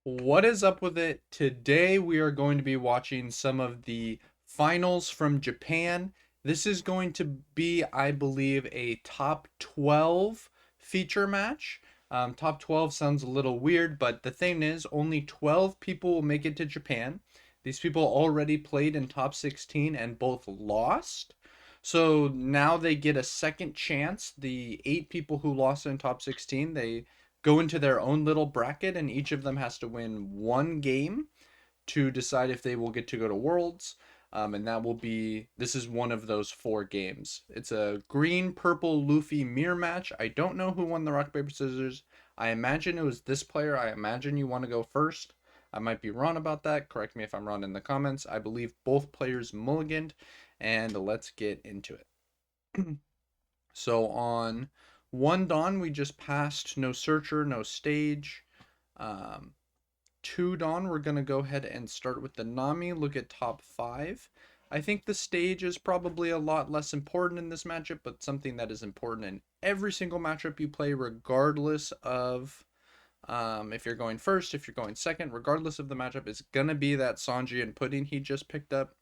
What is up with it? Today we are going to be watching some of the finals from Japan. This is going to be, I believe, a top 12 feature match. Top 12 sounds a little weird, but the thing is, only 12 people will make it to Japan. These people already played in top 16 and both lost. So now they get a second chance. The 8 people who lost in top 16, they go into their own little bracket, and each of them has to win one game to decide if they will get to go to Worlds. And that will be, this is one of those 4 games. It's a green purple Luffy mirror match. I don't know who won the rock, paper, scissors. I imagine it was this player. I imagine you want to go first. I might be wrong about that. Correct me if I'm wrong in the comments. I believe both players mulliganed, and let's get into it. So on one dawn, we just passed no searcher, no stage. Um, Two dawn, we're going to go ahead and start with the Nami, look at top 5. I think the stage is probably a lot less important in this matchup, but something that is important in every single matchup you play, regardless of if you're going first, if you're going second, regardless of the matchup, is going to be that Sanji and Pudding he just picked up.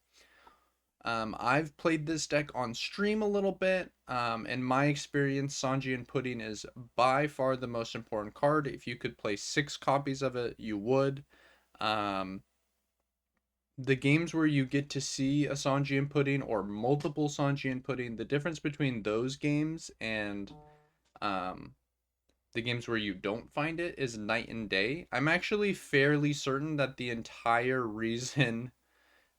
I've played this deck on stream a little bit. In my experience, Sanji and Pudding is by far the most important card. If you could play 6 copies of it, you would. Um, the games where you get to see a Sanji and Pudding or multiple Sanji and Pudding, the difference between those games and um, the games where you don't find it is night and day. I'm actually fairly certain that the entire reason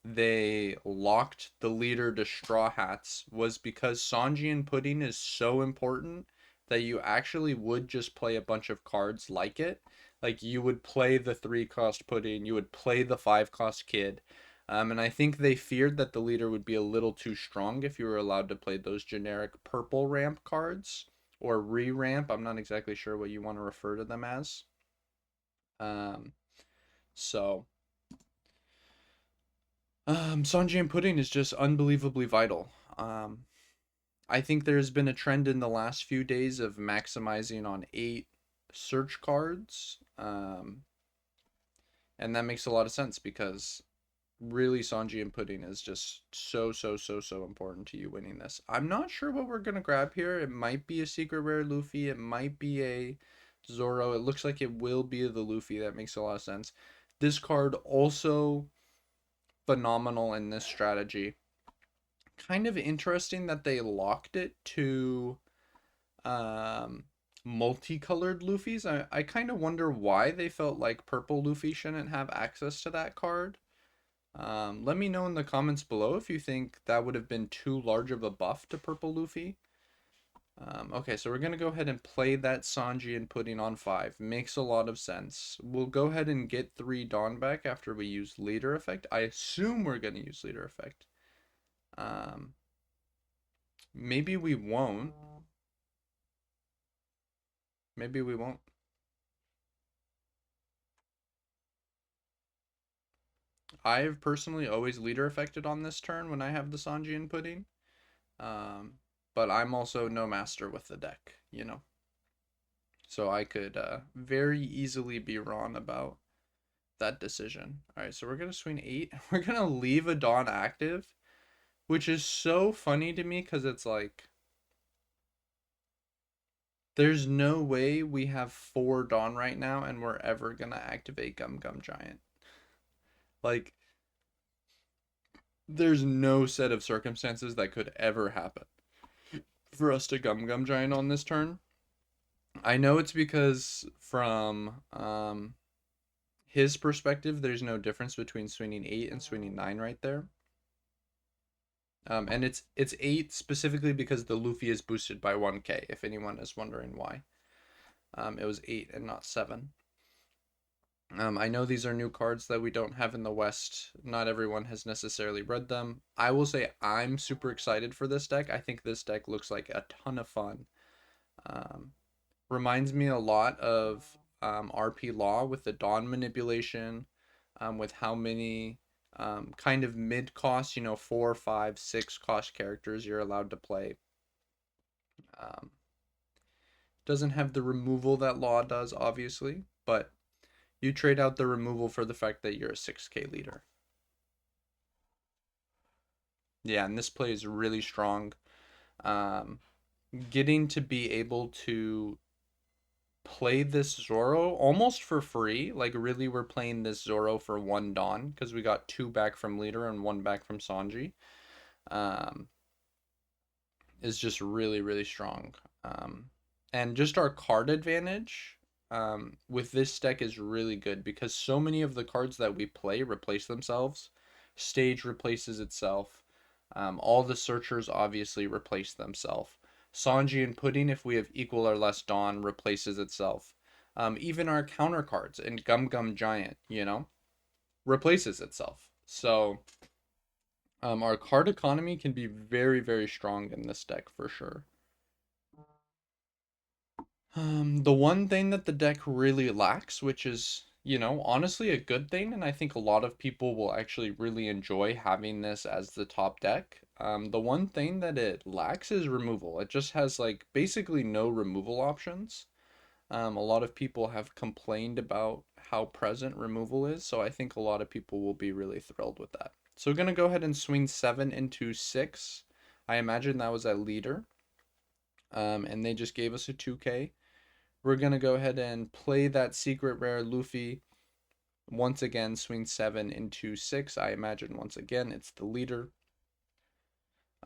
they locked the leader to Straw Hats was because Sanji and Pudding is so important that you actually would just play a bunch of cards like it. Like you would play the 3 cost Pudding, you would play the 5 cost Kid. And I think they feared that the leader would be a little too strong if you were allowed to play those generic purple ramp cards or re-ramp. I'm not exactly sure what you want to refer to them as. Um, so Sanji and Pudding is just unbelievably vital. I think there's been a trend in the last few days of maximizing on 8 search cards. And that makes a lot of sense because really Sanji and Pudding is just so important to you winning this. I'm not sure what we're gonna grab here. It might be a secret rare Luffy. It might be a Zoro. It looks like it will be the Luffy. That makes a lot of sense. This card also phenomenal in this strategy. Kind of interesting that they locked it to um, multicolored Luffy's. I kind of wonder why they felt like purple Luffy shouldn't have access to that card. Let me know in the comments below if you think that would have been too large of a buff to purple Luffy. Okay, so we're going to go ahead and play that Sanji and Pudding on 5. Makes a lot of sense. We'll go ahead and get 3 Dawn back after we use Leader Effect. I assume we're going to use Leader Effect. Um, Maybe we won't. Maybe we won't. I've personally always leader affected on this turn when I have the Sanji and Pudding. Um, but I'm also no master with the deck, you know. So I could very easily be wrong about that decision. All right, so we're gonna swing 8. We're gonna leave a Dawn active, which is so funny to me because it's like there's no way we have 4 Dawn right now and we're ever gonna activate Gum Gum Giant. Like there's no set of circumstances that could ever happen for us to Gum Gum Giant on this turn. I know it's because from his perspective, there's no difference between swinging 8 and swinging 9 right there. And it's 8 specifically because the Luffy is boosted by 1k, if anyone is wondering why. It was 8 and not 7. I know these are new cards that we don't have in the West. Not everyone has necessarily read them. I will say I'm super excited for this deck. I think this deck looks like a ton of fun. Um, Reminds me a lot of RP Law with the Dawn manipulation, with how many kind of mid cost, 4, 5, 6 cost characters you're allowed to play. Um, doesn't have the removal that Law does, obviously, but You trade out the removal for the fact that you're a 6k leader. Yeah, and this play is really strong. Um, Getting to be able to play this Zoro almost for free. Like, really, we're playing this Zoro for one Dawn because we got two back from leader and one back from Sanji. Um, is just really, really strong. And just our card advantage with this deck is really good because so many of the cards that we play replace themselves. Stage replaces itself. All the searchers obviously replace themselves. Sanji and Pudding, if we have equal or less Dawn, replaces itself. Even our counter cards and Gum Gum Giant, replaces itself. So our card economy can be very, very strong in this deck for sure. The one thing that the deck really lacks, which is, honestly a good thing, and I think a lot of people will actually really enjoy having this as the top deck. The one thing that it lacks is removal. It just has like basically no removal options. A lot of people have complained about how present removal is, so I think a lot of people will be really thrilled with that. So we're gonna go ahead and swing 7 into 6. I imagine that was at leader. And they just gave us a 2k. We're going to go ahead and play that secret rare Luffy. Once again, swing 7 into 6. I imagine once again it's the leader.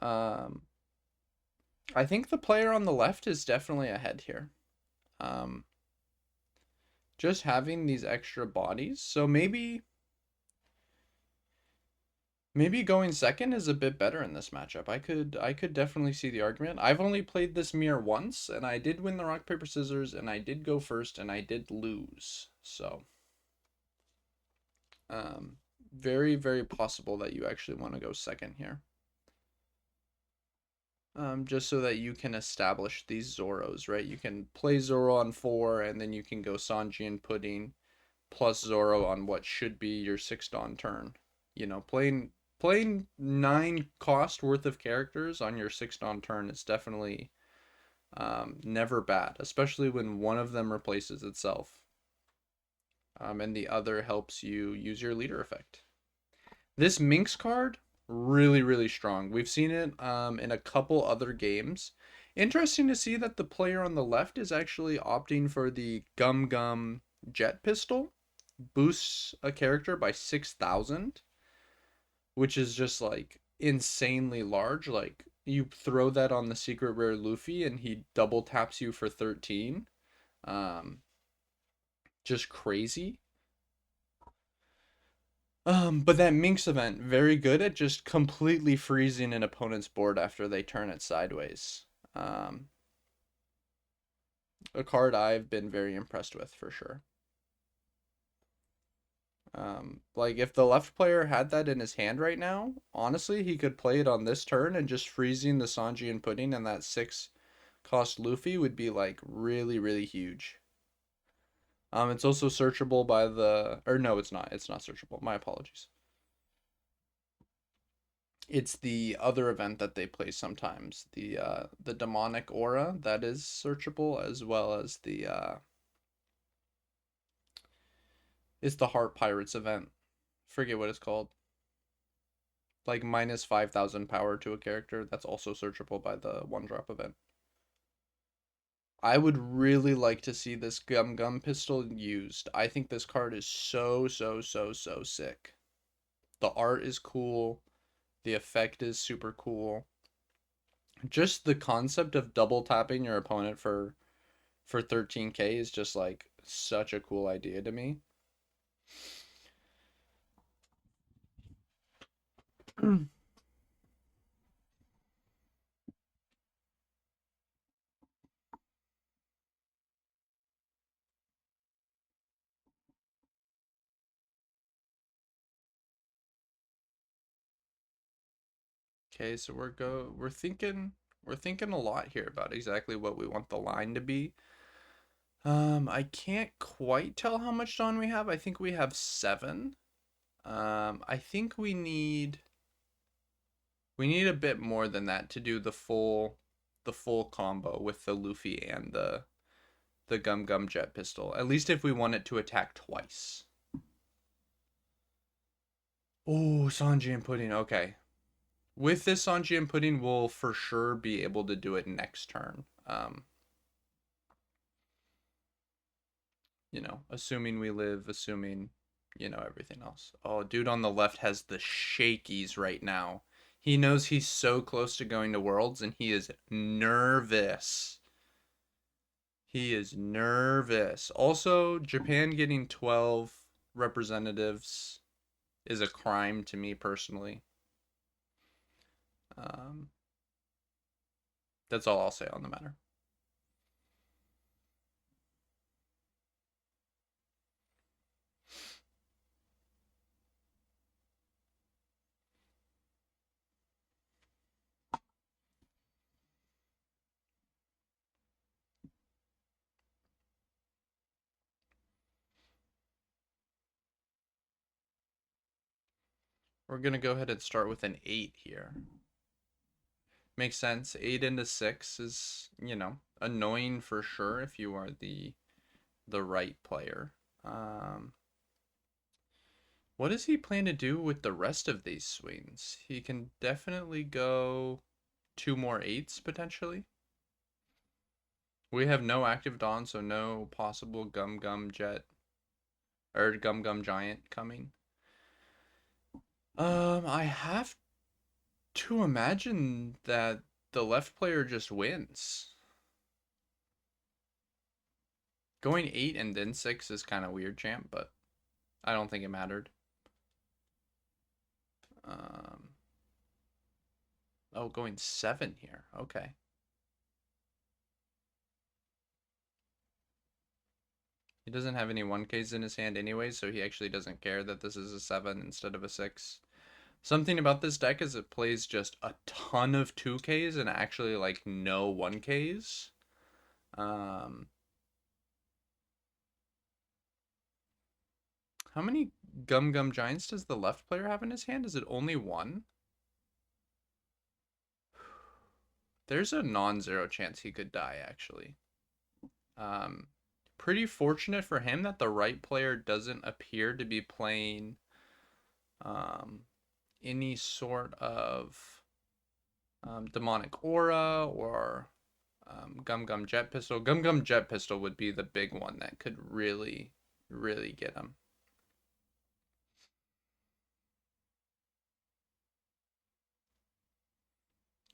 Um, I think the player on the left is definitely ahead here. Um, just having these extra bodies. So maybe going second is a bit better in this matchup. I could definitely see the argument. I've only played this mirror once, and I did win the rock paper scissors, and I did go first, and I did lose. So Um, very, very possible that you actually want to go second here. Just so that you can establish these Zoros, right? You can play Zoro on 4, and then you can go Sanji and Pudding plus Zoro on what should be your 6 Dawn turn. Playing 9 cost worth of characters on your 6 Dawn turn is definitely never bad, especially when one of them replaces itself, and the other helps you use your leader effect. This Minx card, really, really strong. We've seen it in a couple other games. Interesting to see that the player on the left is actually opting for the Gum Gum Jet Pistol. Boosts a character by 6,000, which is just like insanely large. Like, you throw that on the secret rare Luffy and he double taps you for 13. Um, just crazy. But that Minx event, very good at just completely freezing an opponent's board after they turn it sideways. Um, a card I've been very impressed with for sure. Like, if the left player had that in his hand right now, honestly, he could play it on this turn, and just freezing the Sanji and Pudding and that 6 cost Luffy would be like really, really huge. It's also searchable by the, or no, it's not. It's not searchable. My apologies. It's the other event that they play sometimes, the demonic aura that is searchable, as well as the it's the heart pirates event. Forget what it's called. Like minus 5,000 power to a character. That's also searchable by the one drop event. I would really like to see this Gum Gum pistol used. I think this card is so, so, so, so sick. The art is cool. The effect is super cool. Just the concept of double tapping your opponent for 13k is just like such a cool idea to me. Okay, so we're thinking a lot here about exactly what we want the line to be. I can't quite tell how much Dawn we have. I think we have 7. I think we need a bit more than that to do the full combo with the Luffy and the Gum Gum Jet Pistol, at least if we want it to attack twice. Oh, Sanji and Pudding. Okay. With this Sanji and Pudding, we'll for sure be able to do it next turn. Assuming we live, assuming, everything else. Oh, dude on the left has the shakies right now. He knows he's so close to going to Worlds and he is nervous. He is nervous. Also, Japan getting 12 representatives is a crime to me personally. Um, that's all I'll say on the matter. We're going to go ahead and start with an 8 here. Makes sense. 8 into 6 is, annoying for sure if you are the right player. What does he plan to do with the rest of these swings? He can definitely go 2 more 8s potentially. We have no active Dawn, so no possible Gum Gum Jet or Gum Gum Giant coming. I have to imagine that the left player just wins. Going 8 and then 6 is kind of weird, champ, but I don't think it mattered. Oh, going 7 here. Okay. He doesn't have any 1Ks in his hand anyway, so he actually doesn't care that this is a 7 instead of a 6. Something about this deck is it plays just a ton of 2Ks and actually like no 1Ks. How many Gum Gum Giants does the left player have in his hand? Is it only 1? There's a non-zero chance he could die, actually. Pretty fortunate for him that the right player doesn't appear to be playing any sort of demonic aura or Gum Gum Jet Pistol. Gum Gum Jet Pistol would be the big one that could really, really get him.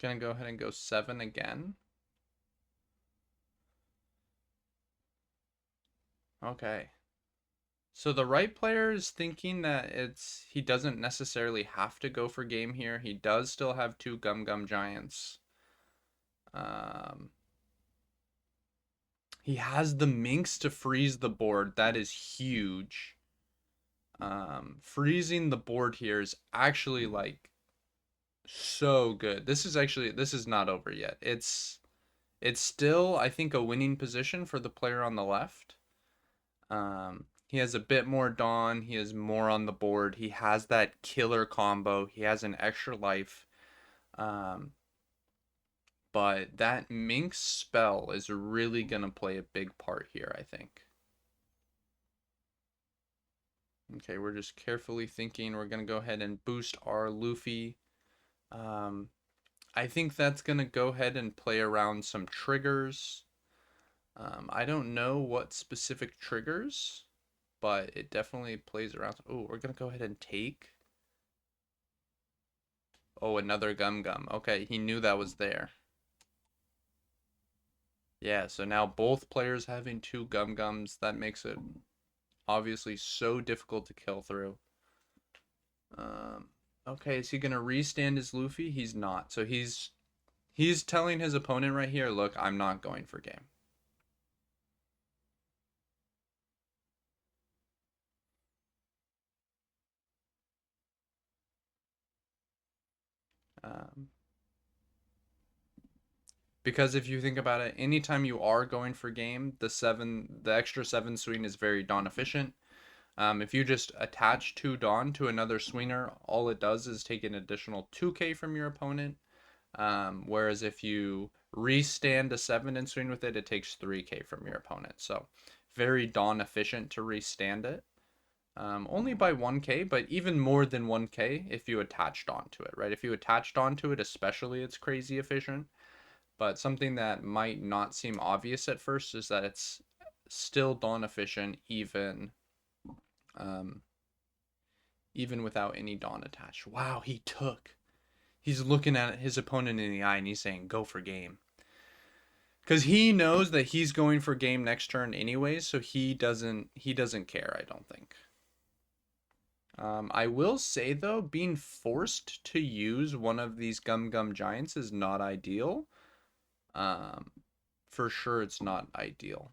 Gonna go ahead and go 7 again. Okay. So the right player is thinking that he doesn't necessarily have to go for game here. He does still have 2 Gum Gum Giants. He has the Minx to freeze the board. That is huge. Freezing the board here is actually like so good. This is not over yet. It's still, I think, a winning position for the player on the left. He has a bit more Dawn. He has more on the board. He has that killer combo. He has an extra life. But that Minx spell is really going to play a big part here, I think. Okay, we're just carefully thinking. We're going to go ahead and boost our Luffy. I think that's going to go ahead and play around some triggers. I don't know what specific triggers, but it definitely plays around. Oh, we're going to go ahead and take. Oh, another Gum Gum. Okay, he knew that was there. Yeah, so now both players having 2 Gum Gums, that makes it obviously so difficult to kill through. Okay, is he going to restand his Luffy? He's not. So he's telling his opponent right here, look, I'm not going for game. Because if you think about it, anytime you are going for game, the extra 7 swing is very Dawn efficient. If you just attach 2 Dawn to another swinger, all it does is take an additional 2K from your opponent. Whereas if you restand a 7 and swing with it, it takes 3k from your opponent. So very Dawn efficient to restand it. Only by 1k, but even more than 1k if you attached onto it, right? If you attached onto it, especially, it's crazy efficient. But something that might not seem obvious at first is that it's still Dawn efficient um, even without any Dawn attached. Wow, he took. He's looking at his opponent in the eye and he's saying, "Go for game." Because he knows that he's going for game next turn anyways, so he doesn't care, I don't think. I will say though, being forced to use one of these Gum Gum Giants is not ideal. Um, for sure, it's not ideal.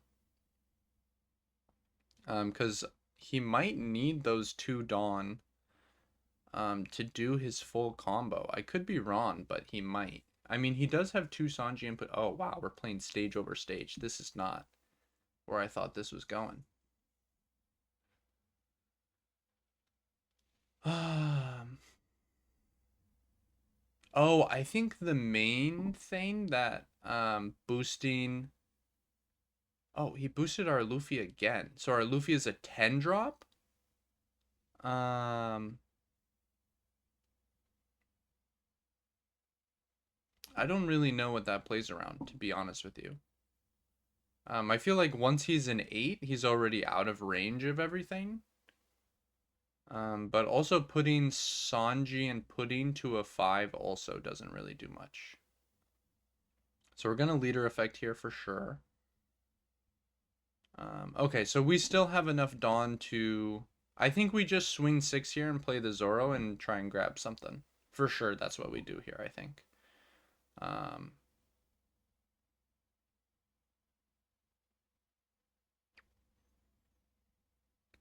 Because he might need those 2 Dawn to do his full combo. I could be wrong, but he might. I mean, he does have 2 Sanji input. Oh wow, we're playing stage over stage. This is not where I thought this was going. Um, oh, I think the main thing that boosting. Oh, he boosted our Luffy again. So our Luffy is a 10 drop. Um, I don't really know what that plays around, to be honest with you. I feel like once he's an 8, he's already out of range of everything. But also putting Sanji and Pudding to a 5 also doesn't really do much. So we're going to leader effect here for sure. Okay, so we still have enough Dawn to... I think we just swing 6 here and play the Zoro and try and grab something. For sure, that's what we do here, I think. Um,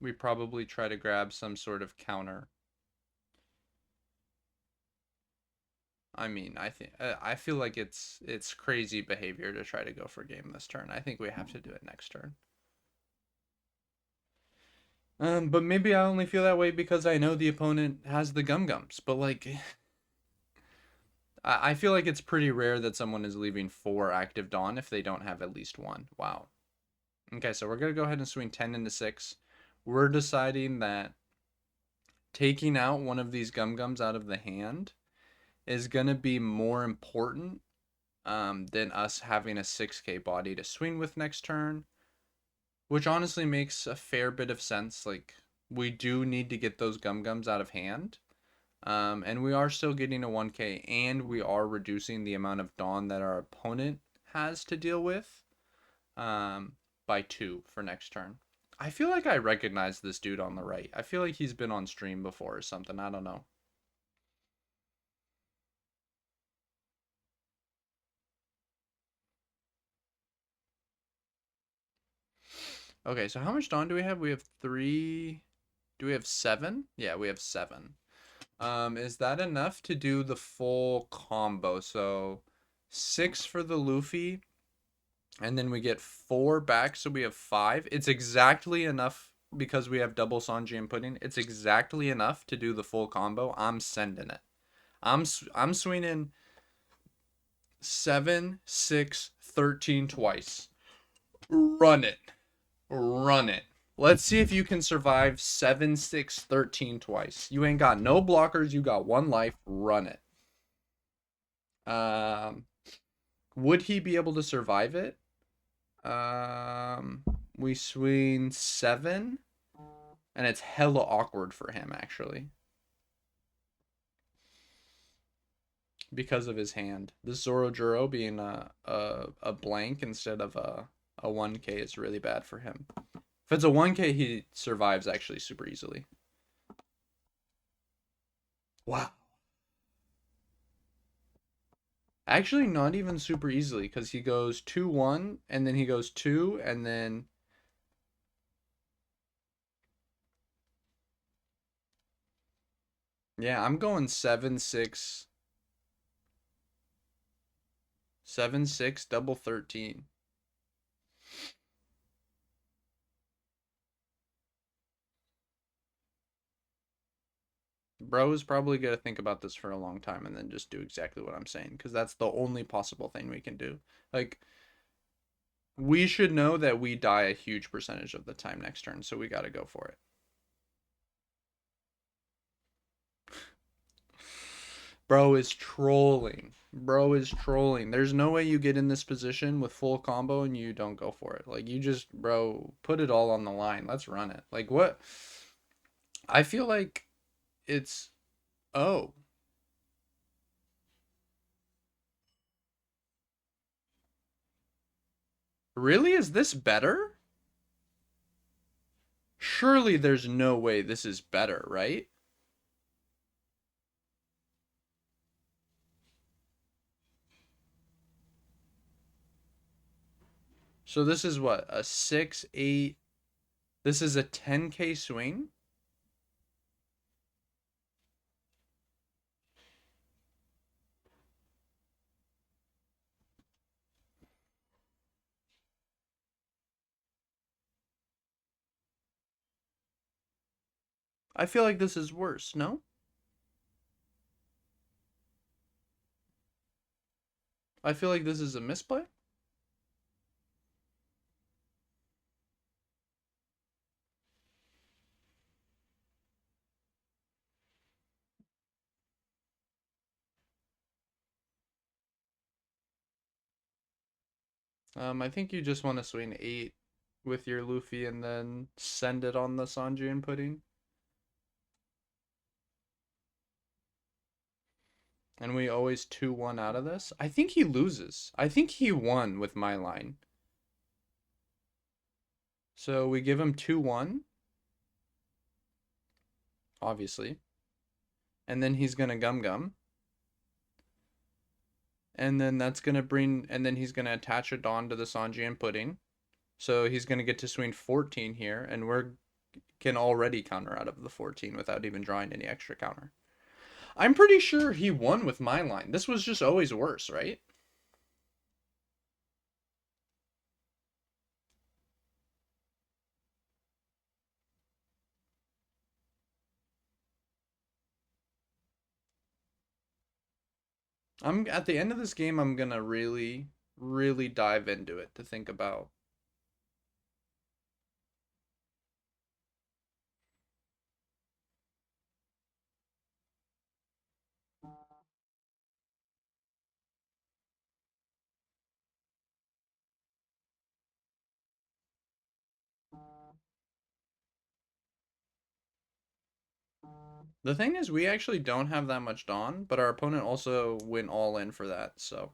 we probably try to grab some sort of counter. I mean, I feel like it's crazy behavior to try to go for game this turn. I think we have to do it next turn. But maybe I only feel that way because I know the opponent has the Gum Gums. But like, I feel like it's pretty rare that someone is leaving 4 active Dawn if they don't have at least 1. Wow. Okay, so we're gonna go ahead and swing 10 into 6. We're deciding that taking out one of these Gum Gums out of the hand is gonna be more important than us having a 6k body to swing with next turn, which honestly makes a fair bit of sense. Like, we do need to get those Gum Gums out of hand. And we are still getting a 1k, and we are reducing the amount of Dawn that our opponent has to deal with by 2 for next turn. I feel like I recognize this dude on the right. I feel like he's been on stream before or something. I don't know. Okay, so how much Dawn do we have? We have 3. Do we have 7? Yeah, we have 7. Is that enough to do the full combo? So 6 for the Luffy, and then we get 4 back, so we have 5. It's exactly enough because we have double Sanji and Pudding. It's exactly enough to do the full combo. I'm sending it. I'm swinging 7, 6, 13 twice. Run it. Run it. Let's see if you can survive 7, 6, 13 twice. You ain't got no blockers. You got 1 life. Run it. Um, would he be able to survive it? We swing 7, and it's hella awkward for him actually because of his hand. This Zorojuro being a blank instead of a 1k is really bad for him. If it's a 1k, he survives actually super easily. Wow. Actually, not even super easily because he goes 2-1 and then he goes 2 and then yeah, I'm going 7, 6, 7, 6, double 13. Bro is probably going to think about this for a long time and then just do exactly what I'm saying because that's the only possible thing we can do. Like, we should know that we die a huge percentage of the time next turn, so we got to go for it. Bro is trolling. Bro is trolling. There's no way you get in this position with full combo and you don't go for it. Like, you just, bro, put it all on the line. Let's run it. Like, what? I feel like it's. Oh. Really? Is this better? Surely there's no way this is better, right? So this is what? A 6, 8. This is a 10K swing? I feel like this is worse, no? I feel like this is a misplay. I think you just want to swing 8 with your Luffy and then send it on the Sanjian pudding. And we always 2-1 out of this. I think he loses. I think he won with my line. So we give him 2-1, obviously. And then he's going to gum gum. And then that's going to bring, and then he's going to attach a Dawn to the Sanjian pudding. So he's going to get to swing 14 here, and we're can already counter out of the 14 without even drawing any extra counter. I'm pretty sure he won with my line. This was just always worse, right? I'm at the end of this game, I'm gonna really, really dive into it to think about. The thing is, we actually don't have that much Dawn, but our opponent also went all in for that, so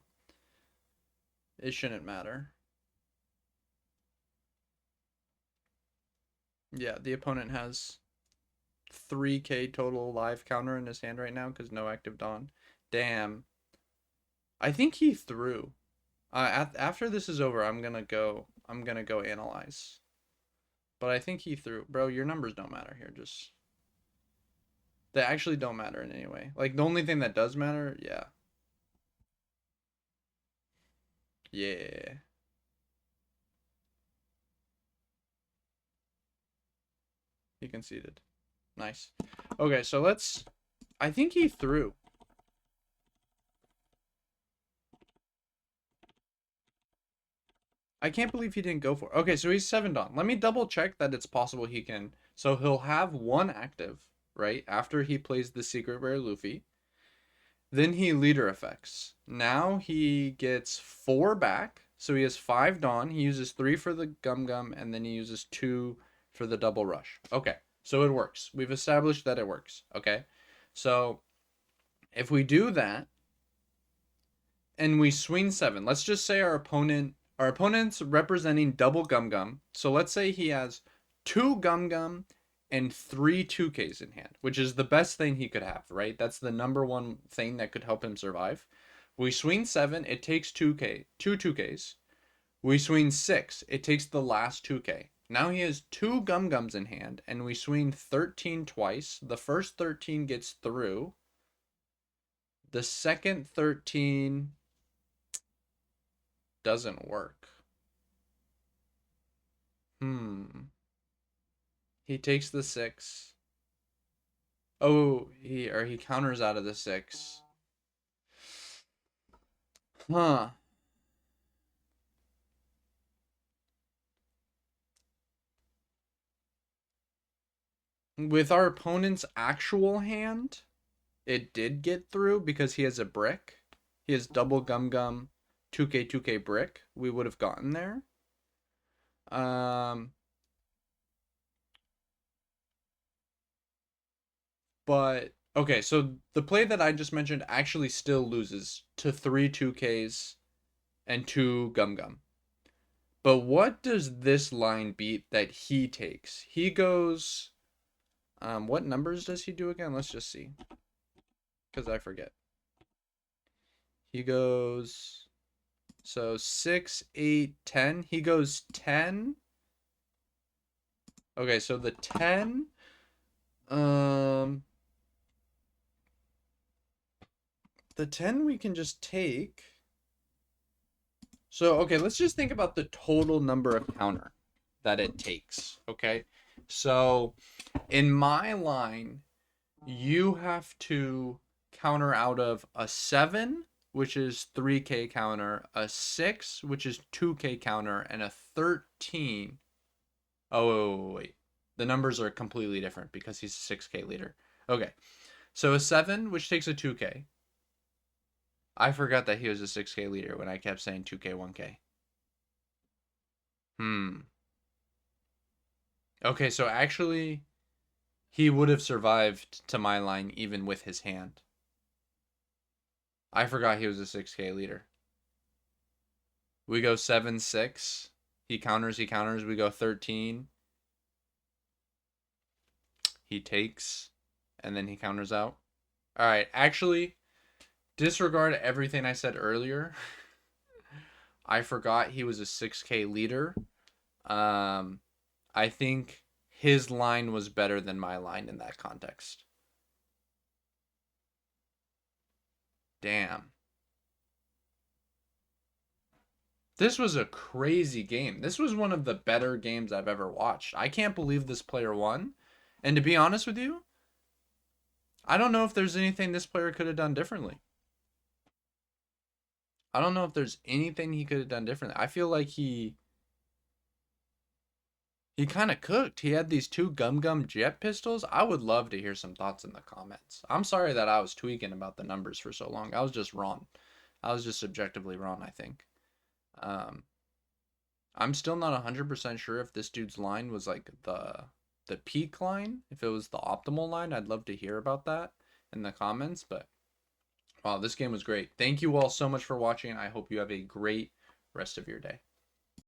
it shouldn't matter. Yeah, the opponent has 3K total live counter in his hand right now because no active Dawn. Damn. I think he threw. After this is over, I'm gonna go. I'm gonna go analyze. But I think he threw. Bro, your numbers don't matter here. Just they actually don't matter in any way. Like the only thing that does matter, yeah, yeah. He conceded. Nice. Okay, so let's. I think he threw. I can't believe he didn't go for it. Okay, so he's 7 Dawn. Let me double check that it's possible he can. So he'll have one active, right? After he plays the secret rare Luffy. Then he leader effects. Now he gets 4 back. So he has 5 Dawn. He uses 3 for the Gum Gum, and then he uses 2 for the double rush. Okay, so it works. We've established that it works. Okay, so if we do that and we swing 7, let's just say our opponent's representing double Gum Gum. So let's say he has 2 Gum Gum and 3 2Ks in hand, which is the best thing he could have, right? That's the number one thing that could help him survive. We swing 7, it takes 2 2Ks. We swing 6, it takes the last 2K. Now he has 2 Gum Gums in hand, and we swing 13 twice. The first 13 gets through. The second 13 doesn't work. Hmm. He takes the 6. Oh, he counters out of the 6. Huh. With our opponent's actual hand, it did get through because he has a brick. He has double Gum Gum, 2K 2K brick. We would have gotten there. Um, but okay, so the play that I just mentioned actually still loses to 3 2Ks and 2 Gum Gum. But what does this line beat that he takes? He goes what numbers does he do again? Let's just see. Cuz I forget. He goes so 6, 8, 10. He goes 10. Okay, so the 10 um the 10 we can just take. So, okay, let's just think about the total number of counter that it takes, okay? So, in my line, you have to counter out of a 7, which is 3K counter, a 6, which is 2K counter, and a 13. Oh, wait. The numbers are completely different because he's a 6K leader. Okay. So a 7, which takes a 2K. I forgot that he was a 6K leader when I kept saying 2K, 1K. Hmm. Okay, so actually, he would have survived to my line even with his hand. I forgot he was a 6K leader. We go 7, 6. He counters, he counters. We go 13. He takes, and then he counters out. All right, actually, disregard everything I said earlier. I forgot he was a 6K leader. Um, I think his line was better than my line in that context. Damn. This was a crazy game. This was one of the better games I've ever watched. I can't believe this player won. And to be honest with you, I don't know if there's anything this player could have done differently. I don't know if there's anything he could have done differently. I feel like he kind of cooked. He had these 2 Gum Gum jet pistols. I would love to hear some thoughts in the comments. I'm sorry that I was tweaking about the numbers for so long. I was just wrong. I was just subjectively wrong, I think. Um, I'm still not 100% sure if this dude's line was like the peak line, if it was the optimal line. I'd love to hear about that in the comments, but wow, this game was great. Thank you all so much for watching. I hope you have a great rest of your day.